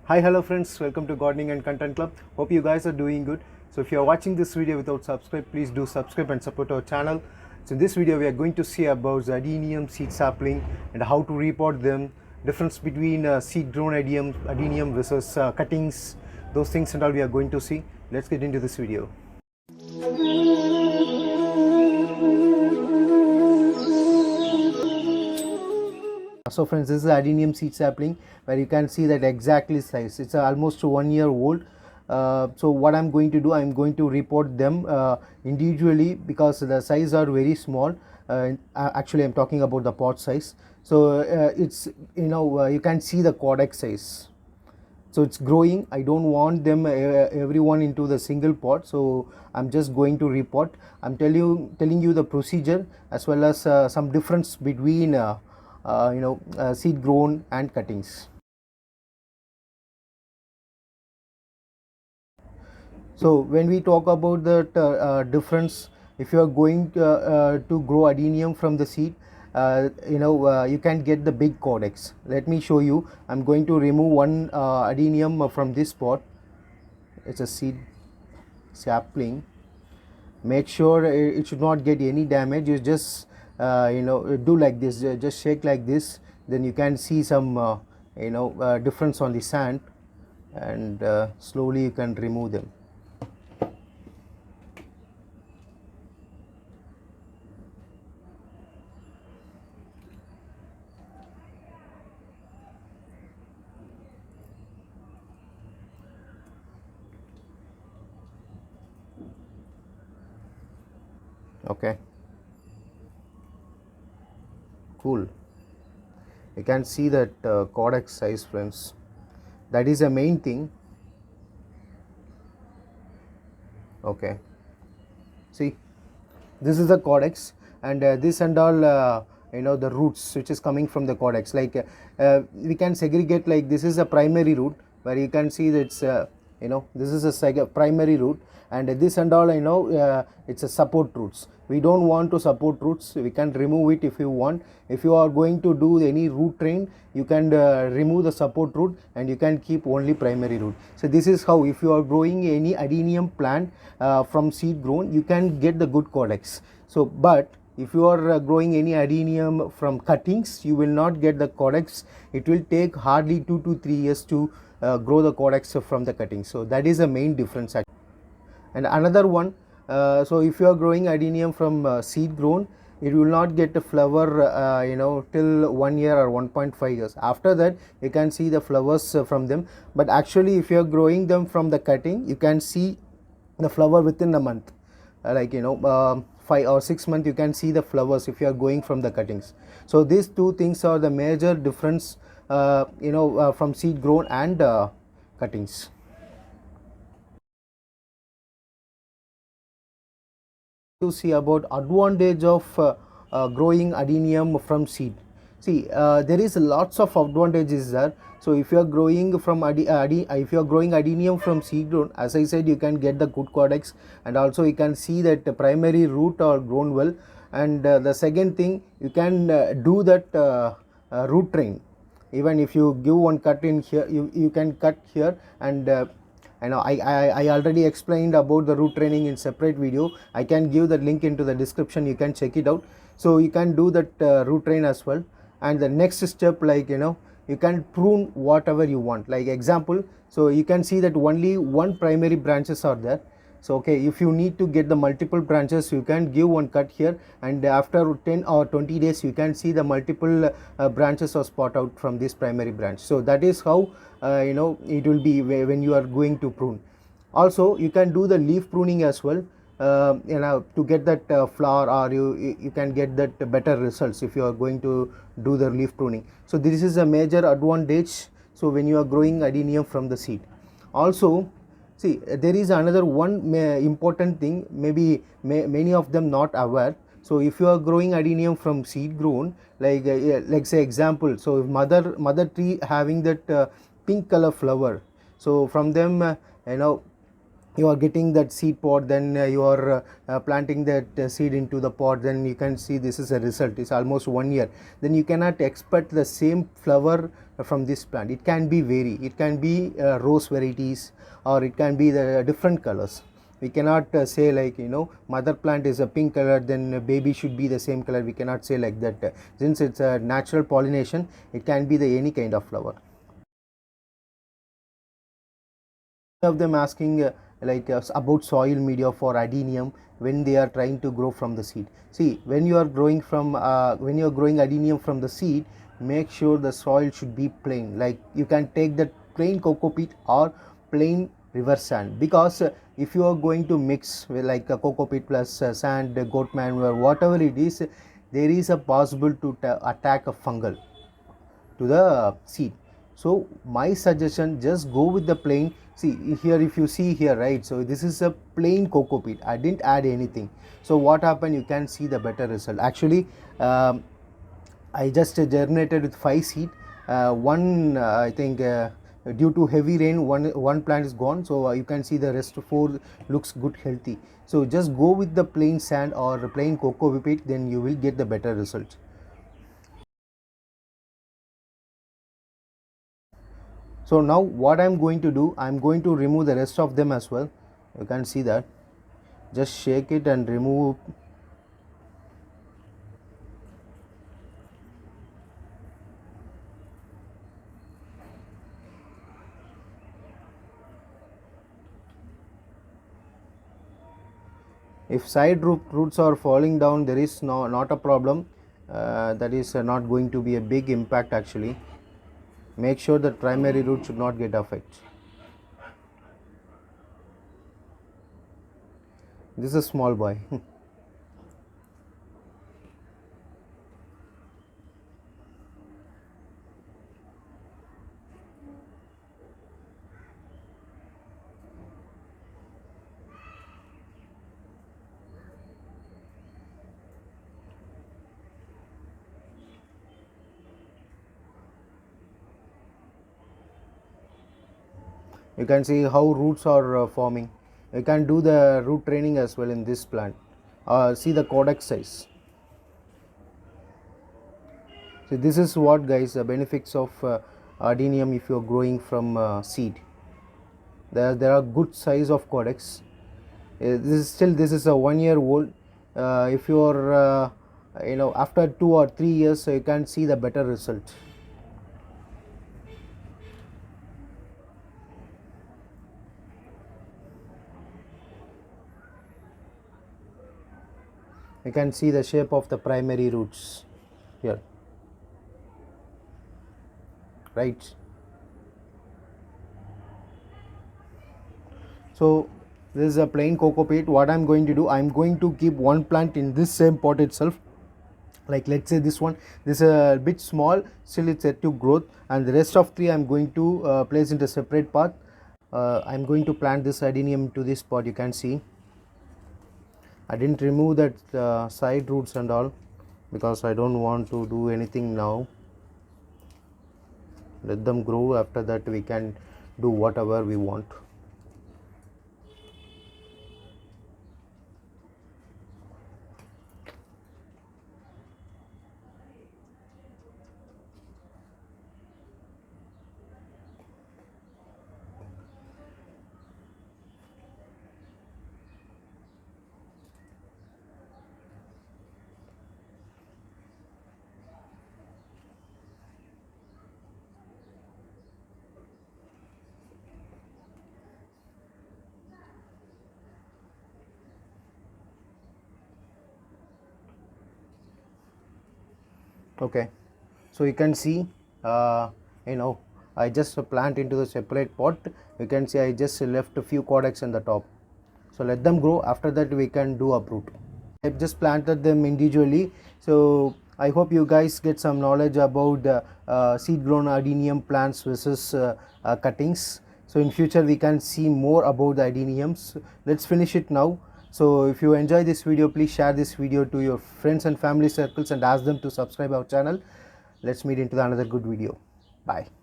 Hi, hello friends, welcome to Gardening and Content Club. Hope you guys are doing good. So if you are watching this video without subscribe, please do subscribe and support our channel. So in this video we are going to see about the Adenium seed sapling and how to repot them, difference between seed grown adenium versus cuttings, those things and all we are going to see. Let's get into this video. So friends, this is Adenium seed sapling where you can see that exactly size. It's almost 1 year old. So what I'm going to do, I'm going to report them individually because the size are very small. Actually I'm talking about the pot size. So it's you can see the codex size. So it's growing. I don't want them everyone into the single pot, so I'm just going to repot. I'm telling you the procedure as well as some difference between seed grown and cuttings. So when we talk about the difference, if you are going to grow adenium from the seed, you can get the big codex. Let me show you. I'm going to remove one adenium from this pot. It's a seed sapling. Make sure it should not get any damage. You just do like this, just shake like this, then you can see some difference on the sand, and slowly you can remove them. Okay, cool. You can see that codex size, friends. That is the main thing. Okay, see, this is the codex, and this and all the roots which is coming from the codex, like we can segregate, like this is a primary root where you can see that it's this is a primary root, and this and all it's a support roots. We don't want to support roots, we can remove it if you want. If you are going to do any root train, you can remove the support root and you can keep only primary root. So this is how, if you are growing any adenium plant from seed grown, you can get the good codex. So but if you are growing any adenium from cuttings, you will not get the codex. It will take hardly 2 to 3 years to grow the codex from the cuttings. So that is the main difference. And another one, so if you are growing adenium from seed grown, it will not get a flower till 1 year or 1.5 years. After that you can see the flowers from them. But actually if you are growing them from the cutting, you can see the flower within a month, 5 or 6 months you can see the flowers if you are going from the cuttings. So these two things are the major difference from seed grown and cuttings. To see about advantage of growing adenium from seed. See, there is lots of advantages there. So if you are growing from if you are growing adenium from seed grown, as I said, you can get the good codex, and also you can see that the primary root are grown well. And the second thing, you can do that root train. Even if you give one cut in here, you can cut here, and I already explained about the root training in separate video. I can give the link into the description, you can check it out. So you can do that root train as well. And the next step, like you can prune whatever you want. Like example, so you can see that only one primary branches are there. So okay, if you need to get the multiple branches, you can give one cut here, and after 10 or 20 days you can see the multiple branches or spot out from this primary branch. So that is how it will be when you are going to prune. Also you can do the leaf pruning as well, to get that flower, or you can get that better results if you are going to do the leaf pruning. So this is a major advantage, so when you are growing adenium from the seed. Also, see, there is another one important thing, maybe many of them not aware. So if you are growing adenium from seed grown, like say example, so if mother tree having that pink color flower, so from them you are getting that seed pod, then you are planting that seed into the pot, then you can see this is a result. It's almost 1 year. Then you cannot expect the same flower from this plant. It can be vary, it can be rose varieties, or it can be the different colors. We cannot say like, mother plant is a pink color, then baby should be the same color. We cannot say like that. Since it's a natural pollination, it can be the any kind of flower. Of them asking about soil media for adenium when they are trying to grow from the seed. See, when you are growing from when you are growing adenium from the seed, make sure the soil should be plain. Like, you can take that plain cocoa peat or plain river sand, because if you are going to mix with like a cocoa peat plus sand, goat manure, whatever it is, there is a possible to attack a fungal to the seed. So my suggestion, just go with the plain. See here, if you see here, right, so this is a plain cocoa peat, I didn't add anything. So what happened, you can see the better result. Actually, I just germinated with 5 seed. One I think due to heavy rain, one plant is gone, so you can see the rest 4 looks good, healthy. So just go with the plain sand or plain cocoa peat, then you will get the better result. So now what I'm going to do, I'm going to remove the rest of them as well. You can see that. Just shake it and remove. If side roots are falling down, there is not a problem. That is not going to be a big impact actually. Make sure that primary root should not get affected. This is a small boy. You can see how roots are forming. You can do the root training as well in this plant. See the codex size. So this is what, guys, the benefits of adenium if you are growing from seed. There are good size of codex. This is a 1 year old. If you are after 2 or 3 years, you can see the better result. You can see the shape of the primary roots here, right? So this is a plain cocoa peat. What I'm going to do, I'm going to keep one plant in this same pot itself. Like, let's say this one, this is a bit small, still it's yet to growth, and the rest of 3 I'm going to place into a separate pot. I'm going to plant this adenium to this pot. You can see I didn't remove that side roots and all, because I don't want to do anything now. Let them grow. After that we can do whatever we want. Okay, so you can see I just plant into the separate pot. You can see I just left a few codex in the top. So let them grow. After that we can do uproot. I've just planted them individually. So I hope you guys get some knowledge about seed grown adenium plants versus cuttings. So in future we can see more about the adeniums. Let's finish it now. So if you enjoy this video, please share this video to your friends and family circles and ask them to subscribe our channel. Let's meet into another good video. Bye.